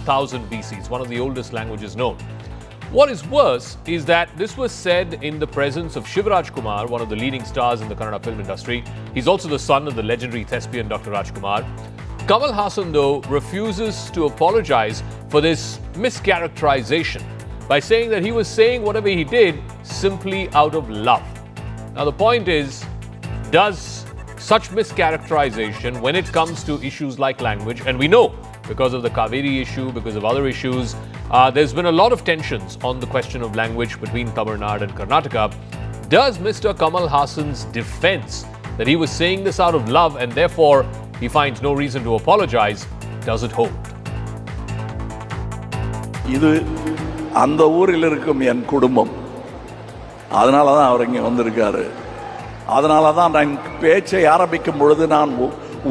1000 BC. It's one of the oldest languages known. What is worse is that this was said in the presence of Shivraj Kumar, one of the leading stars in the Kannada film industry. He's also the son of the legendary thespian Dr. Rajkumar. Kamal Haasan, though, refuses to apologize for this mischaracterization by saying that he was saying whatever he did simply out of love. Now, the point is, does such mischaracterization when it comes to issues like language, and we know because of the Kaveri issue, because of other issues, there's been a lot of tensions on the question of language between Tamil Nadu and Karnataka. Does Mr. Kamal Haasan's defense that he was saying this out of love and therefore he finds no reason to apologize, does it hold? இது அந்த ஊரில் இருக்கும் என் குடும்பம், அதனால தான் அவர் இங்கே வந்திருக்காரு. அதனால தான் நான் பேச்சை ஆரம்பிக்கும் பொழுது நான்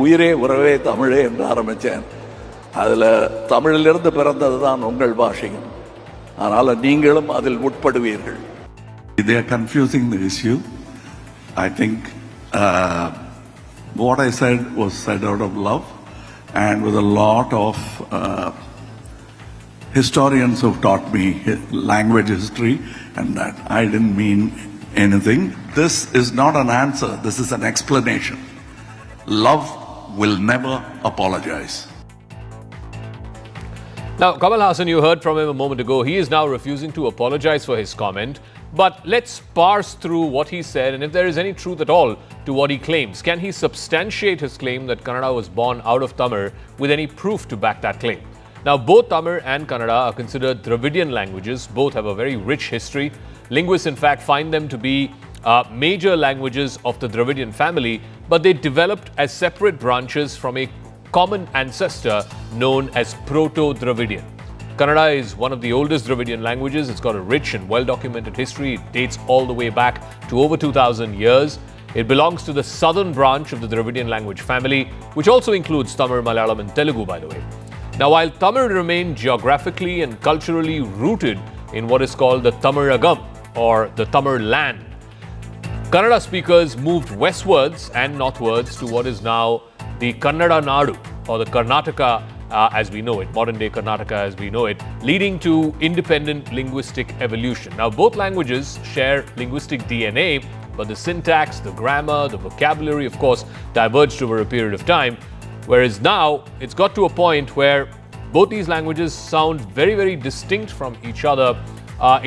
உயிரே உறவே தமிழே என்று ஆரம்பித்தேன். அதில் தமிழிலிருந்து பிறந்தது தான் உங்கள் பாஷையும். அதனால் நீங்களும் அதில் உட்படுவீர்கள். They are confusing the issue. I think what I said was said out of love and with a lot of historians who've taught me language history, and that I didn't mean anything. This is not an answer, this is an explanation. Love will never apologize. Now, Kamal Haasan, you heard from him a moment ago. He is now refusing to apologize for his comment. But let's parse through what he said and if there is any truth at all to what he claims. Can he substantiate his claim that Kannada was born out of Tamil with any proof to back that claim? Now, both Tamil and Kannada are considered Dravidian languages. Both have a very rich history. Linguists, in fact, find them to be major languages of the Dravidian family, but they developed as separate branches from a common ancestor known as Proto-Dravidian. Kannada is one of the oldest Dravidian languages. It's got a rich and well-documented history. It dates all the way back to over 2,000 years. It belongs to the southern branch of the Dravidian language family, which also includes Tamil, Malayalam and Telugu, by the way. Now, while Tamil remained geographically and culturally rooted in what is called the Tamilagam or the Tamil land, Kannada speakers moved westwards and northwards to what is now the Kannada Nadu or the Karnataka as we know it, modern-day Karnataka as we know it, leading to independent linguistic evolution. Now, both languages share linguistic DNA, but the syntax, the grammar, the vocabulary, of course, diverged over a period of time, whereas now it's got to a point where both these languages sound very, very distinct from each other.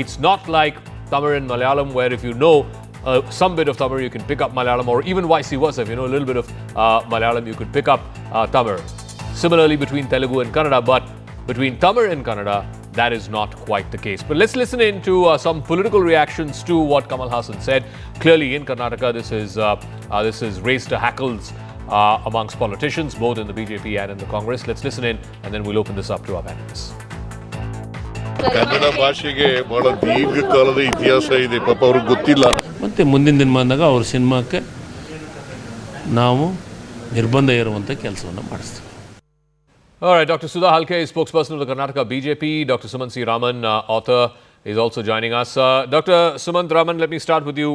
It's not like Tamil and Malayalam, where if you know some bit of Tamil, you can pick up Malayalam, or even vice versa. If you know a little bit of Malayalam, you could pick up Tamil. Similarly, between Telugu and Kannada, but between Tamil and Kannada, that is not quite the case. But let's listen in to some political reactions to what Kamal Haasan said. Clearly, in Karnataka, this has raised hackles amongst politicians, both in the BJP and in the Congress. Let's listen in, and then we'll open this up to our panelists. Kannada ಭಾಷೆಗೆ ಬಹಳ ದೀರ್ಘಕಾಲದ ಇತಿಹಾಸ ಇದೆ, ಪಾಪ ಅವ್ರಿಗೆ ಗೊತ್ತಿಲ್ಲ. ಮತ್ತು ಮುಂದಿನ ದಿನಮಾನದಾಗ ಅವ್ರ ಸಿನಿಮಾಕ್ಕೆ ನಾವು ನಿರ್ಬಂಧ ಇರುವಂಥ ಕೆಲಸವನ್ನು ಮಾಡಿಸ್ತೀವಿ. All right, Dr. Sudha Halke is spokesperson of the Karnataka BJP. Dr. Sumant C. Raman, author, is also joining us. Dr. Sumant Raman, let me start with you.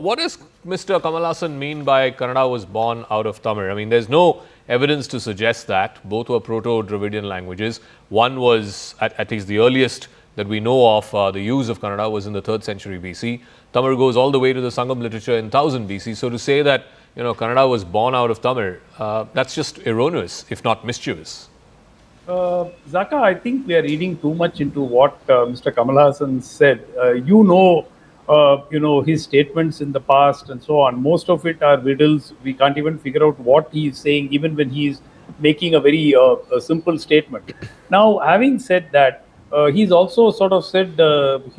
What does Mr. Kamal Haasan mean by Kannada was born out of Tamil? I mean, there's no evidence to suggest that. Both were Proto-Dravidian languages. One was, at least the earliest that we know of, the use of Kannada was in the 3rd century BC. Tamil goes all the way to the Sangam literature in 1000 BC. So to say that, Kannada was born out of Tamil, that's just erroneous, if not mischievous. Zaka, I think we are reading too much into what Mr. Kamal Haasan said. His statements in the past and so on. Most of it are riddles. We can't even figure out what he is saying, even when he is making a very simple statement. Now, having said that, he's also sort of said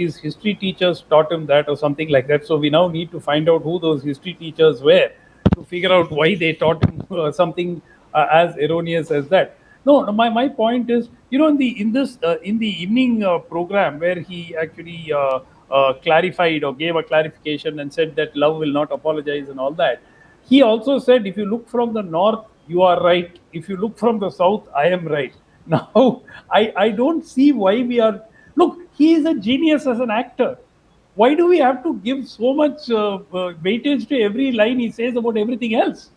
his history teachers taught him that or something like that. So we now need to find out who those history teachers were to figure out why they taught him something as erroneous as that. No, my point is, in the evening program where he actually clarified or gave a clarification and said that love will not apologize and all that, he also said, if you look from the north, you are right. If you look from the south, I am right. Now, I don't see why we are... Look, he is a genius as an actor. Why do we have to give so much weightage to every line he says about everything else?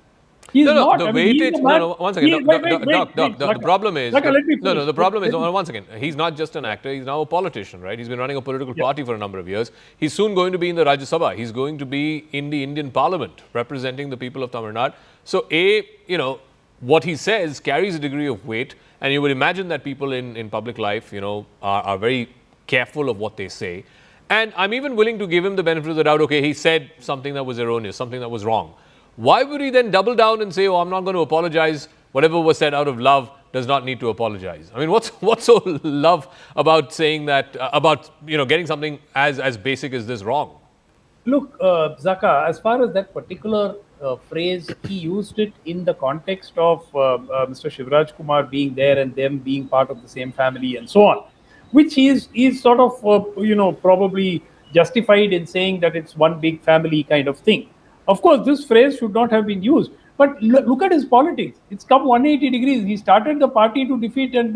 He's No, not. the I mean, he's weightage. the man. One second. Wait, The problem is. Zaka, let me No, finish. the problem is. Let me- One second. He's not just an actor. He's now a politician, right? He's been running a political party for a number of years. He's soon going to be in the Rajya Sabha. He's going to be in the Indian Parliament representing the people of Tamil Nadu. So, what he says carries a degree of weight, and you would imagine that people in public life, are very careful of what they say. And I'm even willing to give him the benefit of the doubt. Okay, he said something that was erroneous, something that was wrong. Why would he then double down and say, "Oh, I'm not going to apologize. Whatever was said out of love does not need to apologize"? I mean, what's so love about saying that getting something as basic as this wrong? Look, Zaka, as far as that particular phrase, he used it in the context of Mr. Shivraj Kumar being there and them being part of the same family and so on, which is sort of, probably justified in saying that it's one big family kind of thing. Of course, this phrase should not have been used. But look at his politics. It's come 180 degrees. He started the party to defeat and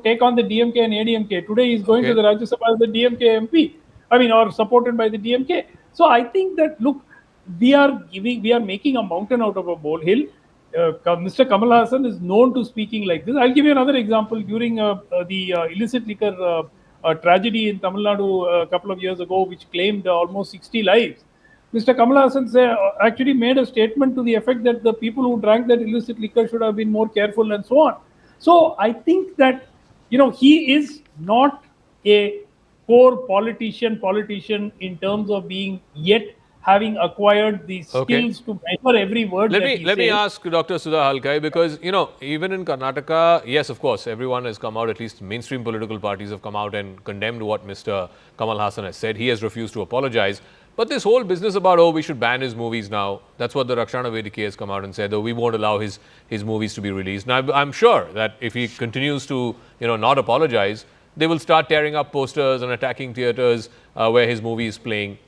take on the DMK and ADMK. Today he's going to the Rajya Sabha as the DMK MP. I mean, or supported by the DMK. So I think that, look, we are making a mountain out of a molehill. Mr. Kamal Haasan is known to speaking like this. I'll give you another example. During the illicit liquor tragedy in Tamil Nadu a couple of years ago, which claimed almost 60 lives, Mr. Kamal Haasan actually made a statement to the effect that the people who drank that illicit liquor should have been more careful and so on. So I think that, he is not a core politician in terms of being yet having acquired the skills to measure every word Let me ask Dr. Sudha Halkai, because, even in Karnataka, yes, of course, everyone has come out, at least mainstream political parties have come out and condemned what Mr. Kamal Haasan has said. He has refused to apologize. But this whole business about, we should ban his movies now, that's what the Rakshana Vedike has come out and said, though we won't allow his movies to be released. Now, I'm sure that if he continues to, not apologize, they will start tearing up posters and attacking theaters where his movie is playing.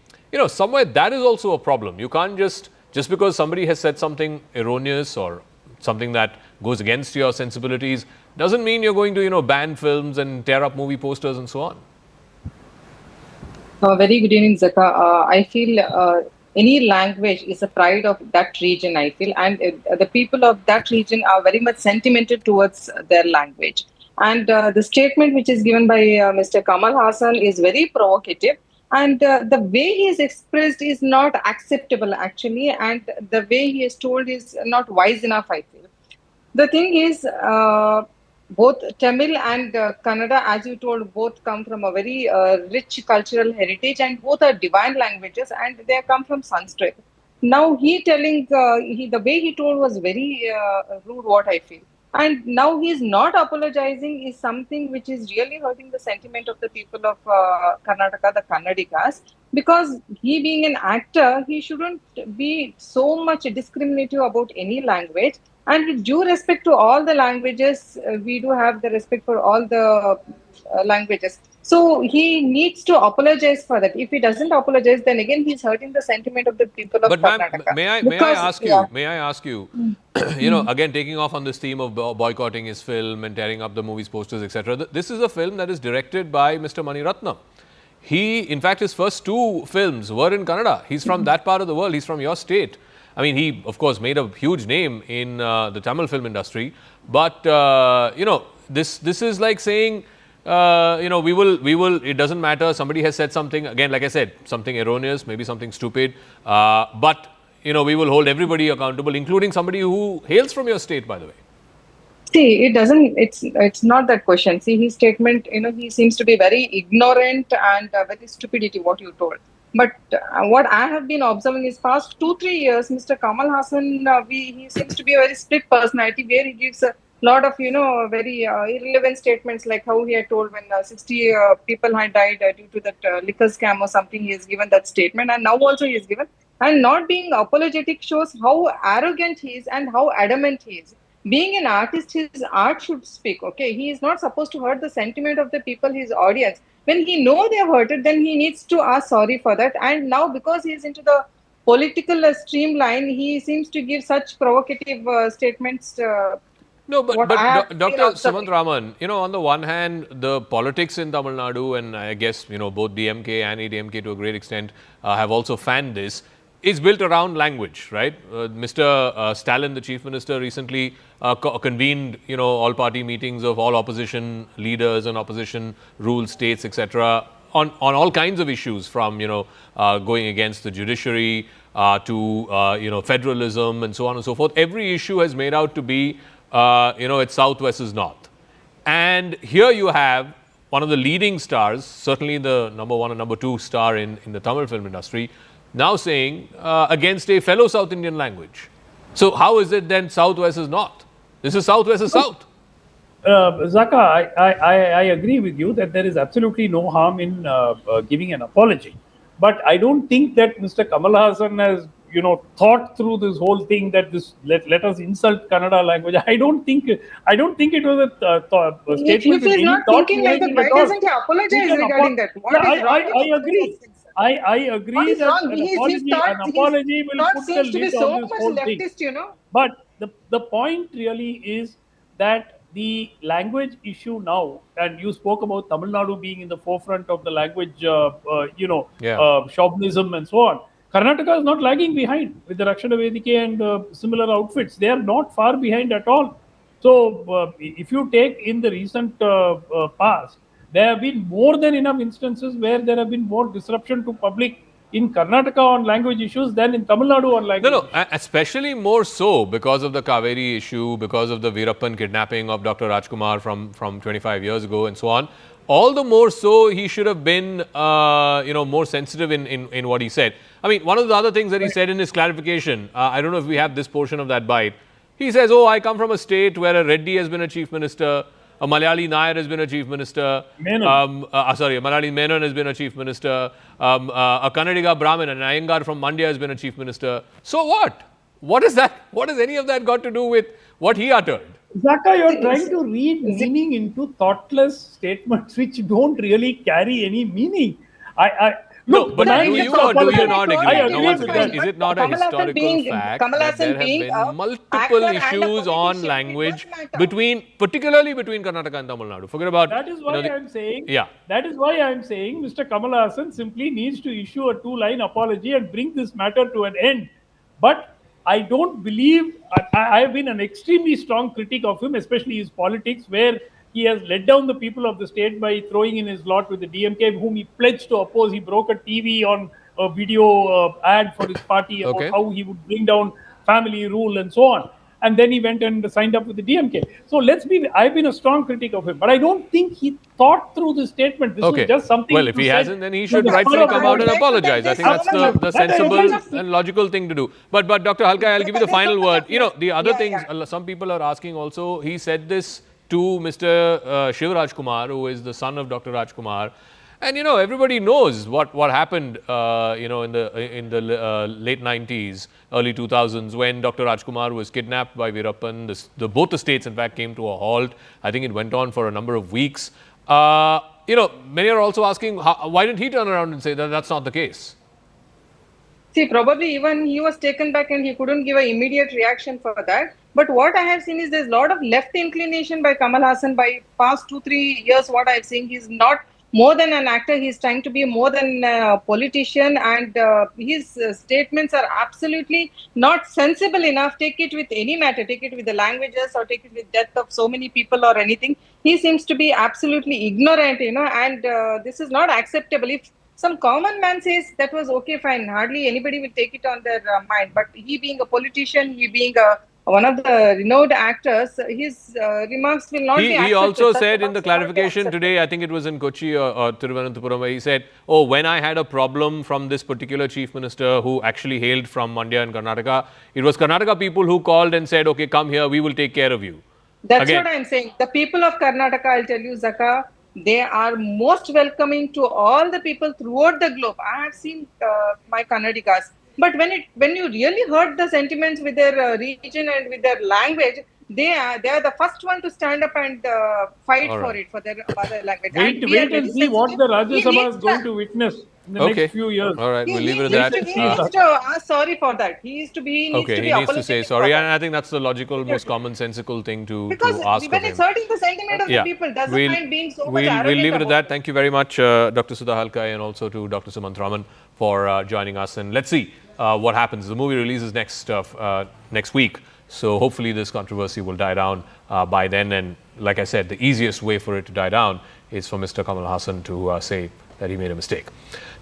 Somewhere that is also a problem. You can't just because somebody has said something erroneous or something that goes against your sensibilities, doesn't mean you're going to, ban films and tear up movie posters and so on. Very good evening, Zaka. I feel any language is a pride of that region, I feel. And the people of that region are very much sentimental towards their language. And the statement which is given by Mr. Kamal Haasan is very provocative. And the way he is expressed is not acceptable, actually. And the way he is told is not wise enough, I feel. The thing is, both Tamil and Kannada, as you told, both come from a very rich cultural heritage, and both are divine languages, and they come from Sanskrit. Now the way he told was very rude, what I feel. And now he is not apologizing is something which is really hurting the sentiment of the people of Karnataka, the Kannadikas, because he being an actor, he shouldn't be so much discriminative about any language. And with due respect to all the languages, we do have the respect for all the languages. So he needs to apologize for that. If he doesn't apologize, then again he's hurting the sentiment of the people of Karnataka. But may I ask you, again taking off on this theme of boycotting his film and tearing up the movie's posters, etc. This is a film that is directed by Mr. Mani Ratnam. In fact, his first two films were in Kannada. He's from that part of the world. He's from your state. I mean, he, of course, made a huge name in the Tamil film industry. But, this is like saying, we will, it doesn't matter. Somebody has said something, again, like I said, something erroneous, maybe something stupid. But, we will hold everybody accountable, including somebody who hails from your state, by the way. See, it's not that question. See, his statement, he seems to be very ignorant and very stupidity, what you told. But what I have been observing is past 2-3 years, Mr. Kamal Haasan, he seems to be a very split personality where he gives a lot of, very irrelevant statements, like how he had told when 60 people had died due to that liquor scam or something. He has given that statement, and now also he has given. And not being apologetic shows how arrogant he is and how adamant he is. Being an artist, his art should speak, okay? He is not supposed to hurt the sentiment of the people, his audience. When he knows they have hurted, then he needs to ask sorry for that. And now, because he is into the political streamline, he seems to give such provocative statements. No, but Dr. Sumant Raman, on the one hand, the politics in Tamil Nadu, and I guess, both DMK and ADMK to a great extent have also fanned this. is built around language, right? Mr. Stalin, the chief minister, recently convened, all-party meetings of all opposition leaders and opposition ruled states, etc., on all kinds of issues, from going against the judiciary to federalism and so on and so forth. Every issue has made out to be it's South versus North, and here you have one of the leading stars, certainly the number one and number two star in the Tamil film industry, now saying against a fellow South Indian language. So how is it then South versus North? This is South versus South. Zaka, I agree with you that there is absolutely no harm in giving an apology. But I don't think that Mr. Kamal Haasan has, thought through this whole thing, that let us insult Kannada language. I don't think it was a statement. If he's not thinking like that, why doesn't he apologize regarding that? I agree. I agree that an apology will put the lid on this whole thing. But the point really is that the language issue now, and you spoke about Tamil Nadu being in the forefront of the language, chauvinism and so on. Karnataka is not lagging behind with the Rakshana Vedike and similar outfits. They are not far behind at all. So if you take in the recent past, there have been more than enough instances where there have been more disruption to public in Karnataka on language issues than in Tamil Nadu on language issues. Especially more so because of the Kaveri issue, because of the Veerappan kidnapping of Dr. Rajkumar from 25 years ago and so on. All the more so, he should have been, more sensitive in what he said. I mean, one of the other things that he said in his clarification, I don't know if we have this portion of that bite. He says, I come from a state where a Reddy has been a chief minister, a Malayali Nair has been a chief minister, a Malayali Menon has been a chief minister, a Kannadiga Brahmin, an Iyengar from Mandya has been a chief minister. So what? What is that? What has any of that got to do with what he uttered? Zaka, you're trying to read meaning into thoughtless statements which don't really carry any meaning. Look, but do you or do you not agree? Is it not a historical fact that there have been multiple issues on language particularly between Karnataka and Tamil Nadu? Forget about that. Is why I'm saying. Yeah. That is why I'm saying Mr. Kamal Haasan simply needs to issue a 2-line apology and bring this matter to an end. But I don't believe, I have been an extremely strong critic of him, especially his politics, where he has let down the people of the state by throwing in his lot with the DMK, whom he pledged to oppose. He broke a TV on a video ad for his party about how he would bring down family rule and so on. And then he went and signed up with the DMK. So I've been a strong critic of him, but I don't think he thought through the statement. This was just something. Well, if he hasn't, then he should rightfully come out and apologize. I think that's the sensible and logical thing to do. But Dr. Halkai, I'll give you the final word. The other things, some people are asking also, he said this to Mr. Shiv Rajkumar, who is the son of Dr. Rajkumar. And, everybody knows what happened, in the late 90s, early 2000s, when Dr. Rajkumar was kidnapped by Veerappan. Both the states, in fact, came to a halt. I think it went on for a number of weeks. Many are also asking, why didn't he turn around and say that that's not the case? See, probably even he was taken back and he couldn't give an immediate reaction for that. But what I have seen is there's a lot of left inclination by Kamal Haasan. By past 2-3 years, what I've seen, he's not more than an actor. He's trying to be more than a politician, and his statements are absolutely not sensible enough. Take it with any matter, take it with the languages or take it with death of so many people or anything. He seems to be absolutely ignorant, and this is not acceptable. If some common man says that was okay, fine, hardly anybody will take it on their mind. But he being a politician, he being one of the renowned actors, his remarks will not be accepted. He also said in the clarification today, I think it was in Kochi or Thiruvananthapuram, where he said, when I had a problem from this particular chief minister who actually hailed from Mandya and Karnataka, it was Karnataka people who called and said, okay, come here, we will take care of you. That's what I'm saying. The people of Karnataka, I'll tell you, Zaka, they are most welcoming to all the people throughout the globe. I have seen my Kannadigas. But when you really heard the sentiments with their region and with their language, they are the first one to stand up and fight for their mother language. Wait and see what the Rajya Sabha is going to witness in the next few years. All right, we'll leave it at that. He needs to ask sorry for that. He needs to say sorry, and I think that's the logical, most commonsensical thing to ask of him. Because when it's hurting the sentiment of the people, doesn't mind being so much arrogant. We'll leave it at that. Thank you very much, Dr. Sudha Halkai, and also to Dr. Sumant Raman for joining us. And let's see what happens. The movie releases next week, so hopefully this controversy will die down by then. And like I said, the easiest way for it to die down is for Mr. Kamal Haasan to say that he made a mistake.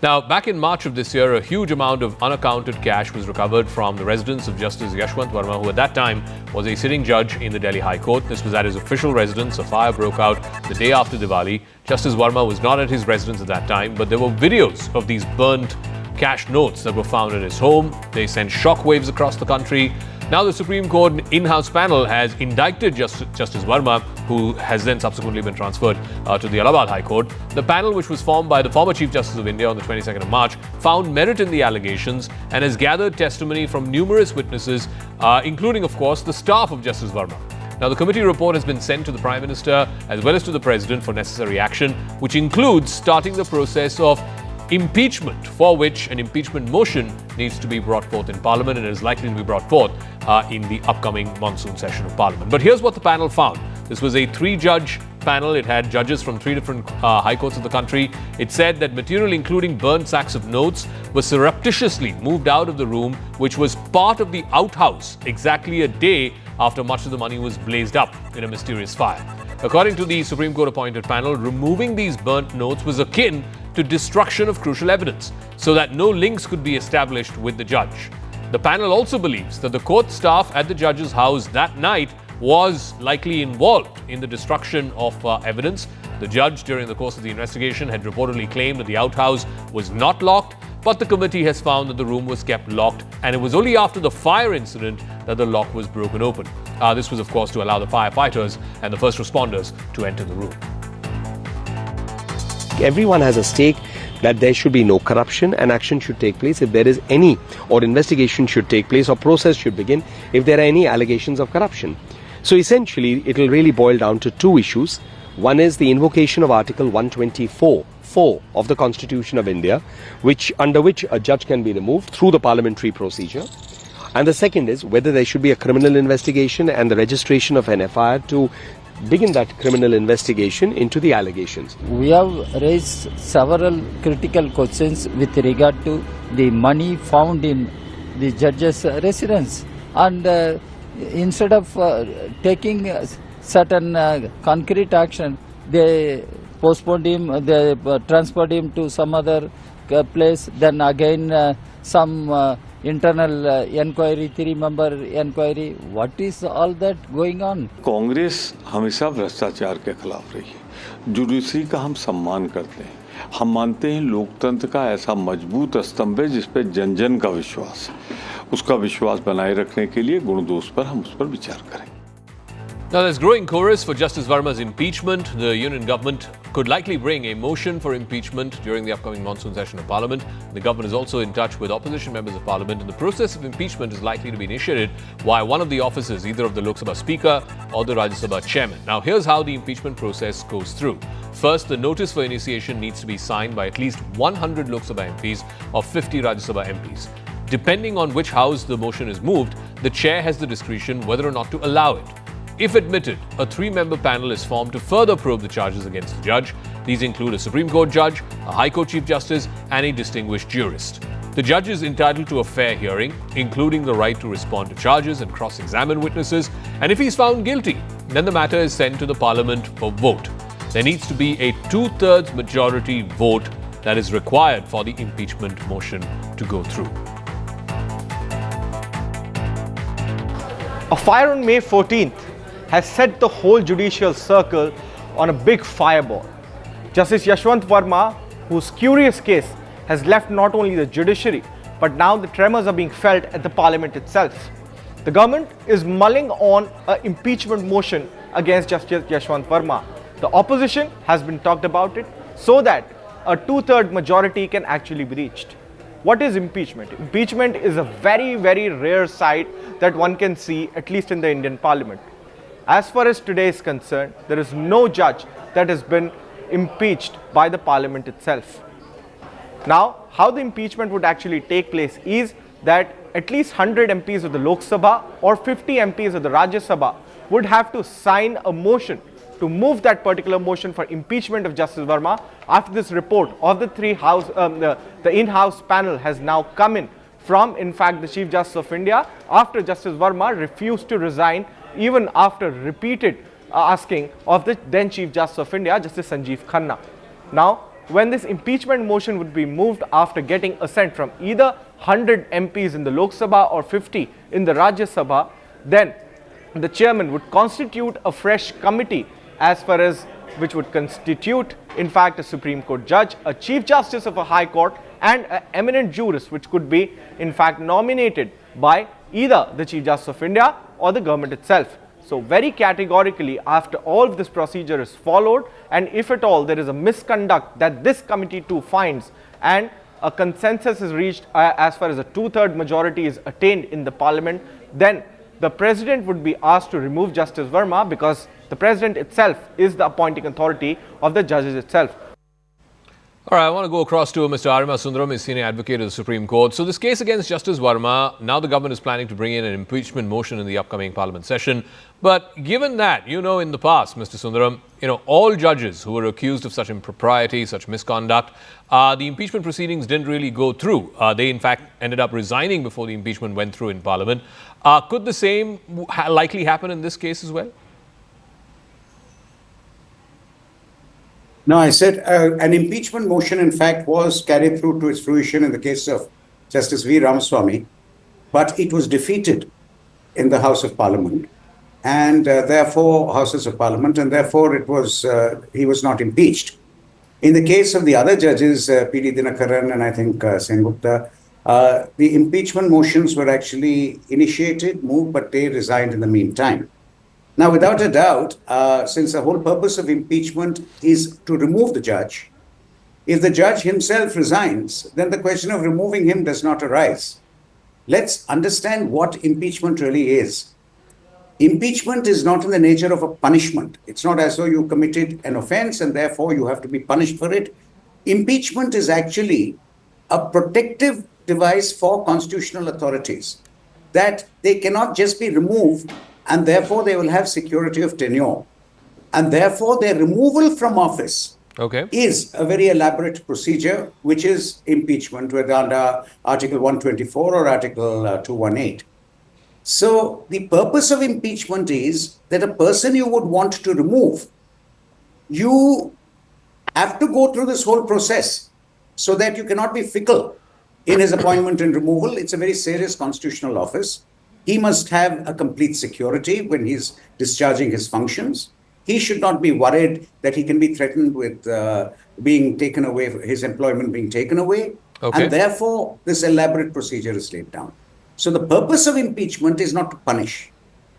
Now, back in March of this year, a huge amount of unaccounted cash was recovered from the residence of Justice Yashwant Varma, who at that time was a sitting judge in the Delhi High Court. This was at his official residence. A fire broke out the day after Diwali. Justice Varma was not at his residence at that time, but there were videos of these burnt cash notes that were found at his home. They sent shockwaves across the country. Now the Supreme Court in-house panel has indicted Justice Varma, who has then subsequently been transferred to the Allahabad High Court. The panel, which was formed by the former Chief Justice of India on the 22nd of March, found merit in the allegations and has gathered testimony from numerous witnesses, including, of course, the staff of Justice Varma. Now, the committee report has been sent to the Prime Minister as well as to the President for necessary action, which includes starting the process of impeachment, for which an impeachment motion needs to be brought forth in Parliament and is likely to be brought forth in the upcoming monsoon session of Parliament. But here's what the panel found. This was a 3-judge panel. It had judges from 3 different high courts of the country. It said that material including burnt sacks of notes was surreptitiously moved out of the room, which was part of the outhouse exactly a day after much of the money was blazed up in a mysterious fire. According to the Supreme Court appointed panel, removing these burnt notes was akin to destruction of crucial evidence, so that no links could be established with the judge. The panel also believes that the court staff at the judge's house that night was likely involved in the destruction of evidence. The judge, during the course of the investigation, had reportedly claimed that the outhouse was not locked, but the committee has found that the room was kept locked, and it was only after the fire incident that the lock was broken open. This was, of course, to allow the firefighters and the first responders to enter the room. Everyone has a stake that there should be no corruption and action should take place if there is any, or investigation should take place or process should begin if there are any allegations of corruption. So essentially, it will really boil down to 2 issues. One is the invocation of Article 124(4) of the Constitution of India, under which a judge can be removed through the parliamentary procedure. And the second is whether there should be a criminal investigation and the registration of an FIR to begin that criminal investigation into the allegations. We have raised several critical questions with regard to the money found in the judge's residence. And instead of taking certain concrete action, they postponed him, they transferred him to some other place, then again some internal inquiry, 3-member inquiry. What is all that going on? Congress हमेशा भ्रष्टाचार के खिलाफ रही है। Judiciary का हम सम्मान करते हैं। हम मानते हैं लोकतंत्र का ऐसा मजबूत स्तंभ है जिस पे जन जन का विश्वास है। उसका विश्वास बनाए रखने के लिए गुण दोष पर हम उस पर विचार करें। Now, there's growing chorus for Justice Varma's impeachment. The union government could likely bring a motion for impeachment during the upcoming monsoon session of Parliament. The government is also in touch with opposition members of Parliament, and the process of impeachment is likely to be initiated by one of the officers, either of the Lok Sabha Speaker or the Rajya Sabha Chairman. Now, here's how the impeachment process goes through. First, the notice for initiation needs to be signed by at least 100 Lok Sabha MPs or 50 Rajya Sabha MPs. Depending on which house the motion is moved, the chair has the discretion whether or not to allow it. If admitted, a 3-member panel is formed to further probe the charges against the judge. These include a Supreme Court judge, a High Court Chief Justice, and a distinguished jurist. The judge is entitled to a fair hearing, including the right to respond to charges and cross-examine witnesses. And if he's found guilty, then the matter is sent to the Parliament for vote. There needs to be a 2/3 majority vote that is required for the impeachment motion to go through. A fire on May 14th has set the whole judicial circle on a big fireball. Justice Yashwant Varma, whose curious case has left not only the judiciary, but now the tremors are being felt at the Parliament itself. The government is mulling on an impeachment motion against Justice Yashwant Varma. The opposition has been talked about it so that a 2/3 majority can actually be reached. What is impeachment? Impeachment is a very, very rare sight that one can see, at least in the Indian Parliament. As far as today is concerned, there is no judge that has been impeached by the Parliament itself. Now, how the impeachment would actually take place is that at least 100 MPs of the Lok Sabha or 50 MPs of the Rajya Sabha would have to sign a motion to move that particular motion for impeachment of Justice Varma after this report of the in-house panel has now come in from, in fact, the Chief Justice of India after Justice Varma refused to resign even after repeated asking of the then Chief Justice of India, Justice Sanjeev Khanna. Now, when this impeachment motion would be moved after getting assent from either 100 MPs in the Lok Sabha or 50 in the Rajya Sabha, then the chairman would constitute a fresh committee as far as which would constitute, in fact, a Supreme Court judge, a Chief Justice of a High Court, and an eminent jurist, which could be, in fact, nominated by either the Chief Justice of India or the government itself. So very categorically, after all of this procedure is followed, and if at all there is a misconduct that this committee too finds, and a consensus is reached as far as a two-third majority is attained in the parliament, then the president would be asked to remove Justice Varma, because the president itself is the appointing authority of the judges itself. All right, I want to go across to Mr. Arima Sundaram, is senior advocate of the Supreme Court. So this case against Justice Varma, now the government is planning to bring in an impeachment motion in the upcoming parliament session. But given that, in the past, Mr. Sundaram, all judges who were accused of such impropriety, such misconduct, the impeachment proceedings didn't really go through. They, in fact, ended up resigning before the impeachment went through in parliament. Could the same likely happen in this case as well? No, I said an impeachment motion, in fact, was carried through to its fruition in the case of Justice V. Ramaswamy, but it was defeated in the House of Parliament, and therefore Houses of Parliament, and therefore he was not impeached. In the case of the other judges, P.D. Dinakaran and I think Sengupta, the impeachment motions were actually initiated, moved, but they resigned in the meantime. Now, without a doubt, since the whole purpose of impeachment is to remove the judge, if the judge himself resigns, then the question of removing him does not arise. Let's understand what impeachment really is. Impeachment is not in the nature of a punishment. It's not as though you committed an offense and therefore you have to be punished for it. Impeachment is actually a protective device for constitutional authorities, that they cannot just be removed and therefore they will have security of tenure. And therefore their removal from office is a very elaborate procedure, which is impeachment, whether under Article 124 or Article 218. So the purpose of impeachment is that a person you would want to remove, you have to go through this whole process so that you cannot be fickle in his appointment and removal. It's a very serious constitutional office. He must have a complete security when he's discharging his functions. He should not be worried that he can be threatened with being taken away, his employment being taken away. And therefore, this elaborate procedure is laid down. So the purpose of impeachment is not to punish.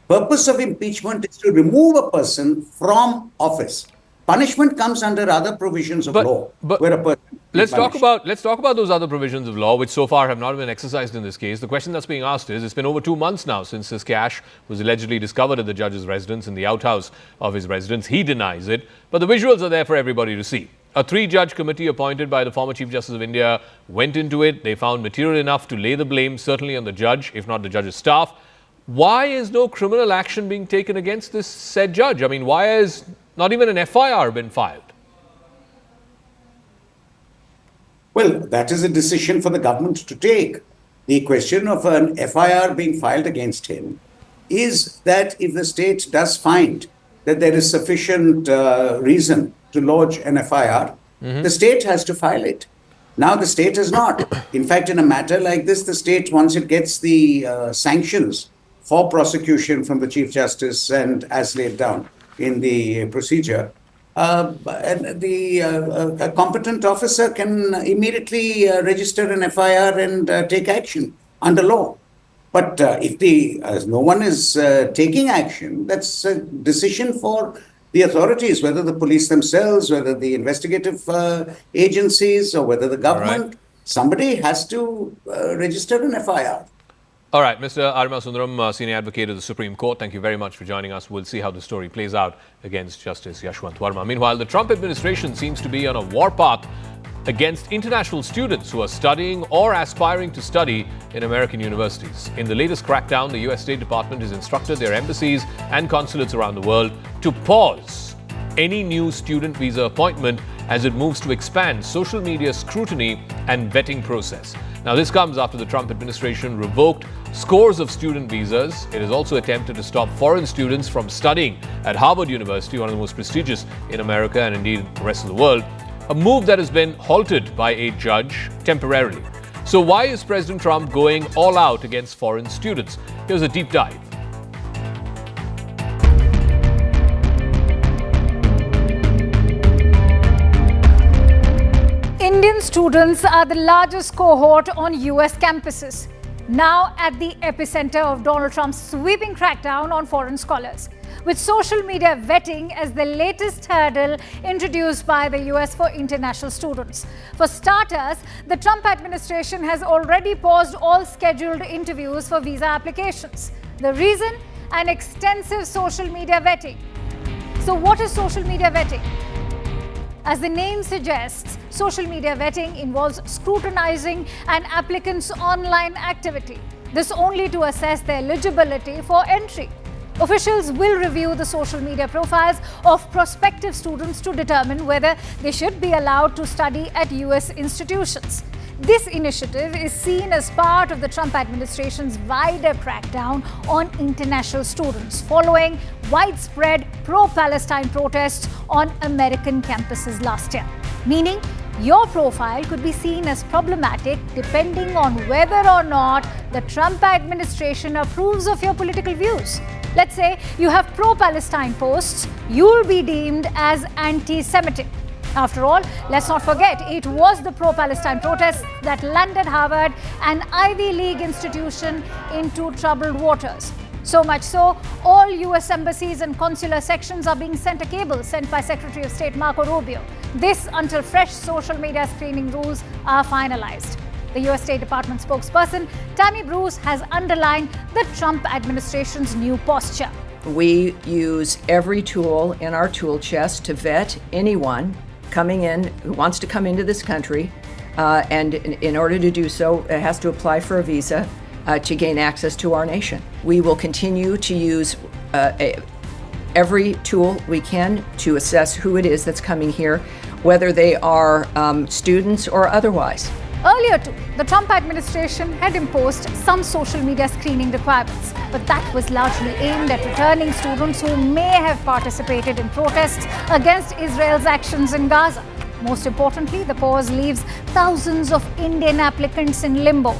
Purpose of impeachment is to remove a person from office. Punishment comes under other provisions of law, where a person Let's talk about those other provisions of law, which so far have not been exercised in this case. The question that's being asked is, it's been over 2 months now since this cash was allegedly discovered at the judge's residence, in the outhouse of his residence. He denies it, but the visuals are there for everybody to see. A 3-judge committee appointed by the former Chief Justice of India went into it. They found material enough to lay the blame, certainly on the judge, if not the judge's staff. Why is no criminal action being taken against this said judge? I mean, why has not even an FIR been filed? Well, that is a decision for the government to take. The question of an FIR being filed against him is that if the state does find that there is sufficient reason to lodge an FIR, the state has to file it. Now, the state has not. In fact, in a matter like this, the state, once it gets the sanctions for prosecution from the Chief Justice and as laid down in the procedure, a competent officer can immediately register an FIR and take action under law. But if no one is taking action, that's a decision for the authorities, whether the police themselves, whether the investigative agencies, or whether the government. Somebody has to register an FIR. All right, Mr. Arima Sundaram, senior advocate of the Supreme Court, thank you very much for joining us. We'll see how the story plays out against Justice Yashwant Varma. Meanwhile, the Trump administration seems to be on a warpath against international students who are studying or aspiring to study in American universities. In the latest crackdown, the U.S. State Department has instructed their embassies and consulates around the world to pause any new student visa appointment as it moves to expand social media scrutiny and vetting process. Now, this comes after the Trump administration revoked scores of student visas. It has also attempted to stop foreign students from studying at Harvard University, one of the most prestigious in America and indeed the rest of the world, a move that has been halted by a judge temporarily. So why is President Trump going all out against foreign students? Here's a deep dive. Indian students are the largest cohort on US campuses, now at the epicenter of Donald Trump's sweeping crackdown on foreign scholars, with social media vetting as the latest hurdle introduced by the US for international students. For starters, the Trump administration has already paused all scheduled interviews for visa applications. The reason? An extensive social media vetting. So what is social media vetting? As the name suggests, social media vetting involves scrutinizing an applicant's online activity. This only to assess their eligibility for entry. Officials will review the social media profiles of prospective students to determine whether they should be allowed to study at US institutions. This initiative is seen as part of the Trump administration's wider crackdown on international students, following widespread pro-Palestine protests on American campuses last year. Meaning, your profile could be seen as problematic depending on whether or not the Trump administration approves of your political views. Let's say you have pro-Palestine posts, you'll be deemed as anti-Semitic. After all, let's not forget, it was the pro-Palestine protests that landed Harvard, an Ivy League institution, into troubled waters. So much so, all US embassies and consular sections are being sent a cable sent by Secretary of State Marco Rubio. This until fresh social media screening rules are finalized. The US State Department spokesperson, Tammy Bruce, has underlined the Trump administration's new posture. We use every tool in our tool chest to vet anyone coming in who wants to come into this country, and in order to do so, it has to apply for a visa to gain access to our nation. We will continue to use every tool we can to assess who it is that's coming here, whether they are students or otherwise. Earlier too, the Trump administration had imposed some social media screening requirements, but that was largely aimed at returning students who may have participated in protests against Israel's actions in Gaza. Most importantly, the pause leaves thousands of Indian applicants in limbo.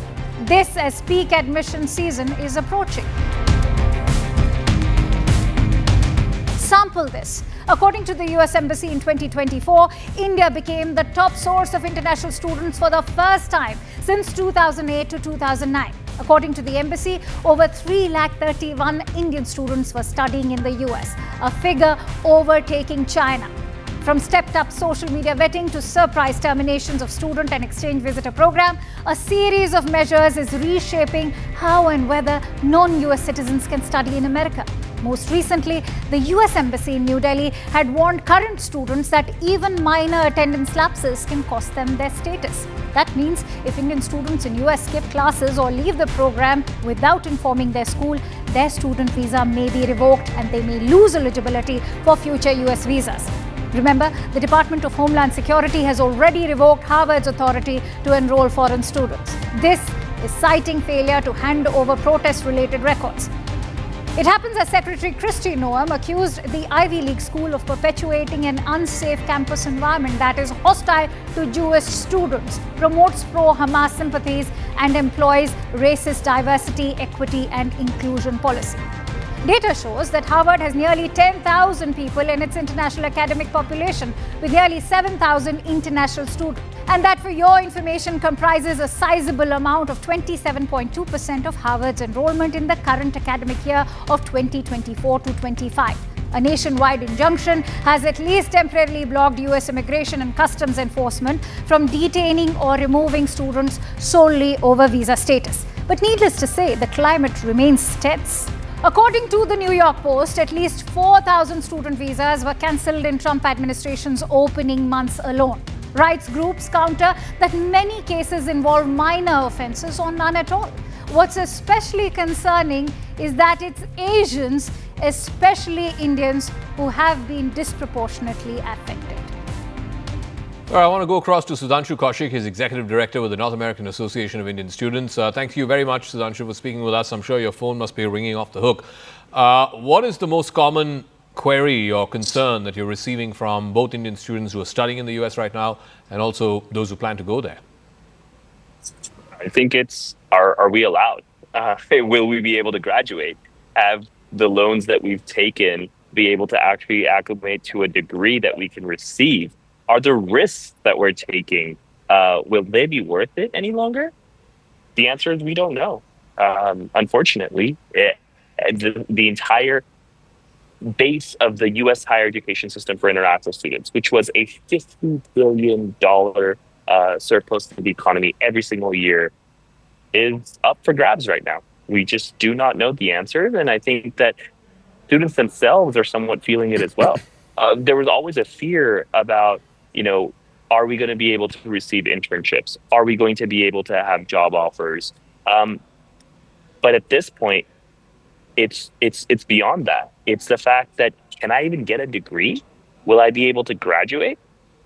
This as peak admission season is approaching. Sample this. According to the US Embassy in 2024, India became the top source of international students for the first time since 2008 to 2009. According to the embassy, over 331,000 Indian students were studying in the US, a figure overtaking China. From stepped-up social media vetting to surprise terminations of student and exchange visitor program, a series of measures is reshaping how and whether non-US citizens can study in America. Most recently, the US Embassy in New Delhi had warned current students that even minor attendance lapses can cost them their status. That means if Indian students in US skip classes or leave the program without informing their school, their student visa may be revoked and they may lose eligibility for future US visas. Remember, the Department of Homeland Security has already revoked Harvard's authority to enroll foreign students. This is citing failure to hand over protest-related records. It happens as Secretary Kristi Noem accused the Ivy League school of perpetuating an unsafe campus environment that is hostile to Jewish students, promotes pro-Hamas sympathies, and employs racist diversity, equity, and inclusion policy. Data shows that Harvard has nearly 10,000 people in its international academic population, with nearly 7,000 international students. And that, for your information, comprises a sizable amount of 27.2% of Harvard's enrollment in the current academic year of 2024 to 25. A nationwide injunction has at least temporarily blocked US Immigration and Customs Enforcement from detaining or removing students solely over visa status. But needless to say, the climate remains tense. According to the New York Post, at least 4,000 student visas were cancelled in Trump administration's opening months alone. Rights groups counter that many cases involve minor offences or none at all. What's especially concerning is that it's Asians, especially Indians, who have been disproportionately affected. All right, I want to go across to Sudhanshu Kaushik, his executive director with the North American Association of Indian Students. Thank you very much, Sudhanshu, for speaking with us. I'm sure your phone must be ringing off the hook. What is the most common query or concern that you're receiving from both Indian students who are studying in the US right now and also those who plan to go there? I think it's, are we allowed? Will we be able to graduate? Have the loans that we've taken be able to actually acclimate to a degree that we can receive? Are the risks that we're taking, will they be worth it any longer? The answer is we don't know. Unfortunately, the entire base of the U.S. higher education system for international students, which was a $50 billion surplus to the economy every single year, is up for grabs right now. We just do not know the answers, and I think that students themselves are somewhat feeling it as well. There was always a fear about, are we going to be able to receive internships? Are we going to be able to have job offers? But at this point, it's beyond that. It's the fact that, can I even get a degree? Will I be able to graduate?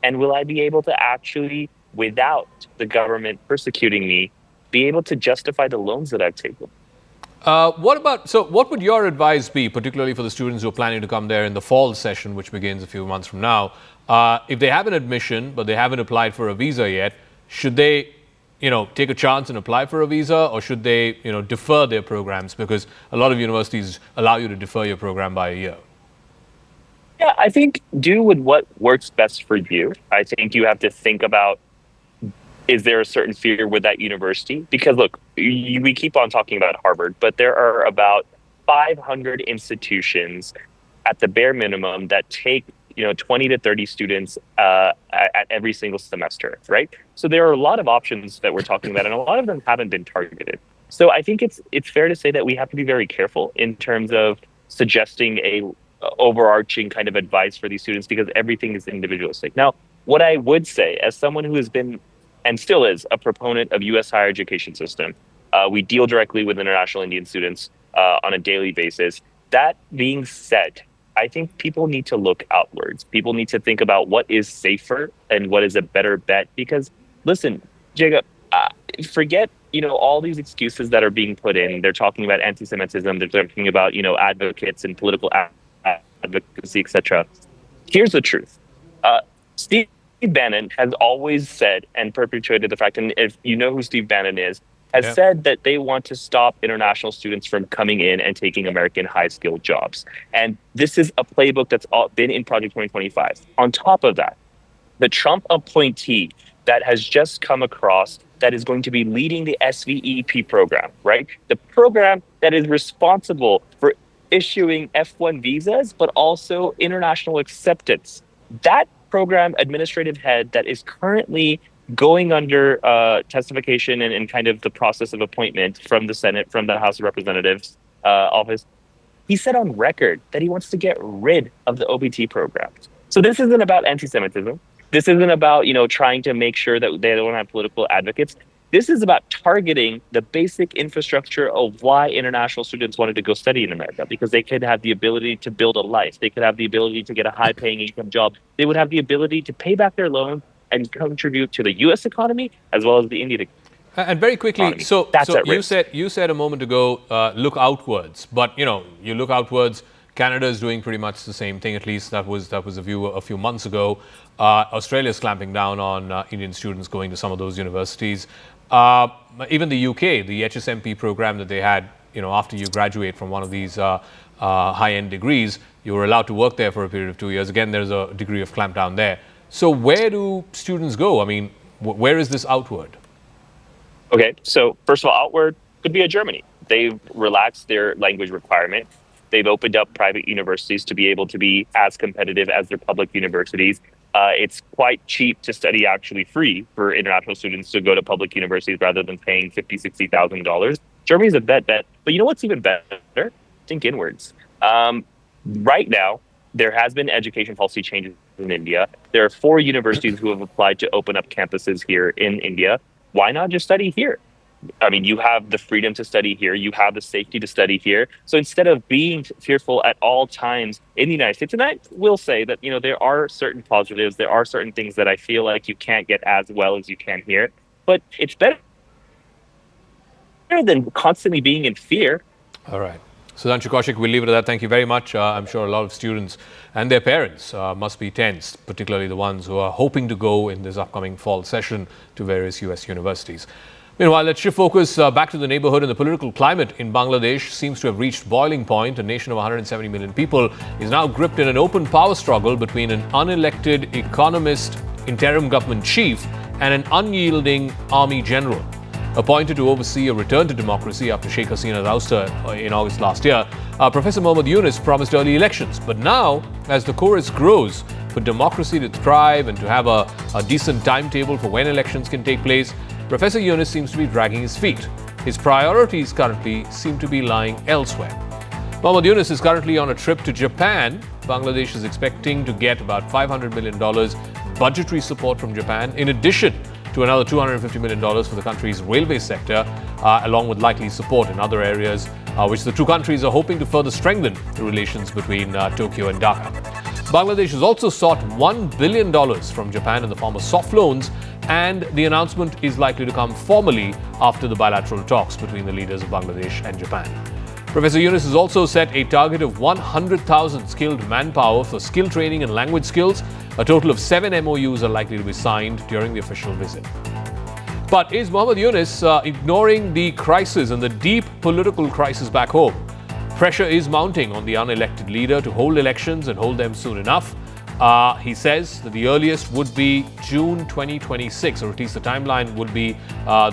And will I be able to actually, without the government persecuting me, be able to justify the loans that I've taken? What would your advice be, particularly for the students who are planning to come there in the fall session, which begins a few months from now? If they have an admission, but they haven't applied for a visa yet, should they, take a chance and apply for a visa, or should they, defer their programs? Because a lot of universities allow you to defer your program by a year. Yeah, I think do with what works best for you. I think you have to think about, is there a certain fear with that university? Because look, we keep on talking about Harvard, but there are about 500 institutions at the bare minimum that take 20 to 30 students at every single semester, right? So there are a lot of options that we're talking about, and a lot of them haven't been targeted. So I think it's fair to say that we have to be very careful in terms of suggesting a overarching kind of advice for these students, because everything is individualistic. Now, what I would say, as someone who has been and still is a proponent of U.S. higher education system, we deal directly with international Indian students on a daily basis. That being said, I think people need to look outwards. People need to think about what is safer and what is a better bet. Because, listen, Jacob, forget all these excuses that are being put in. They're talking about anti-Semitism. They're talking about advocates and political advocacy, etc. Here's the truth. Steve Bannon has always said and perpetuated the fact, and if you know who Steve Bannon is, has said that they want to stop international students from coming in and taking American high-skilled jobs. And this is a playbook that's been in Project 2025. On top of that, the Trump appointee that has just come across that is going to be leading the SVEP program, right? The program that is responsible for issuing F1 visas, but also international acceptance. That program administrative head that is currently going under testification and kind of the process of appointment from the Senate, from the House of Representatives office, he said on record that he wants to get rid of the OPT program. So this isn't about anti-Semitism. This isn't about, trying to make sure that they don't have political advocates. This is about targeting the basic infrastructure of why international students wanted to go study in America, because they could have the ability to build a life. They could have the ability to get a high-paying income job. They would have the ability to pay back their loan and contribute to the U.S. economy as well as the Indian economy. And very quickly, so you said a moment ago, look outwards. But you look outwards. Canada is doing pretty much the same thing. At least that was a view a few months ago. Australia is clamping down on Indian students going to some of those universities. Even the UK, the HSMP program that they had, after you graduate from one of these high-end degrees, you were allowed to work there for a period of 2 years. Again, there's a degree of clampdown there. So where do students go? I mean, where is this outward? Okay, so first of all, outward could be Germany. They've relaxed their language requirement. They've opened up private universities to be able to be as competitive as their public universities. It's quite cheap to study, actually free for international students to go to public universities rather than paying $50,000, $60,000. Germany's a bet. But you know what's even better? Think inwards. Right now, there has been education policy changes in India. There are 4 universities who have applied to open up campuses here in India. Why not just study here? I mean, you have the freedom to study here. You have the safety to study here. So instead of being fearful at all times in the United States, and I will say that, there are certain positives. There are certain things that I feel like you can't get as well as you can here. But it's better than constantly being in fear. All right. Sudhanshu Kaushik, we'll leave it at that. Thank you very much. I'm sure a lot of students and their parents must be tensed, particularly the ones who are hoping to go in this upcoming fall session to various US universities. Meanwhile, let's shift focus back to the neighborhood. And the political climate in Bangladesh seems to have reached boiling point. A nation of 170 million people is now gripped in an open power struggle between an unelected economist interim government chief and an unyielding army general. Appointed to oversee a return to democracy after Sheikh Hasina's ouster in August last year, Professor Mohammad Yunus promised early elections. But now, as the chorus grows for democracy to thrive and to have a decent timetable for when elections can take place, Professor Yunus seems to be dragging his feet. His priorities currently seem to be lying elsewhere. Mohammad Yunus is currently on a trip to Japan. Bangladesh is expecting to get about $500 million budgetary support from Japan, in addition to another $250 million for the country's railway sector, along with likely support in other areas, which the two countries are hoping to further strengthen the relations between Tokyo and Dhaka. Bangladesh has also sought $1 billion from Japan in the form of soft loans, and the announcement is likely to come formally after the bilateral talks between the leaders of Bangladesh and Japan. Professor Yunus has also set a target of 100,000 skilled manpower for skill training and language skills. A total of 7 MOUs are likely to be signed during the official visit. But is Mohammad Yunus ignoring the crisis and the deep political crisis back home? Pressure is mounting on the unelected leader to hold elections and hold them soon enough. He says that the earliest would be June 2026, or at least the timeline would be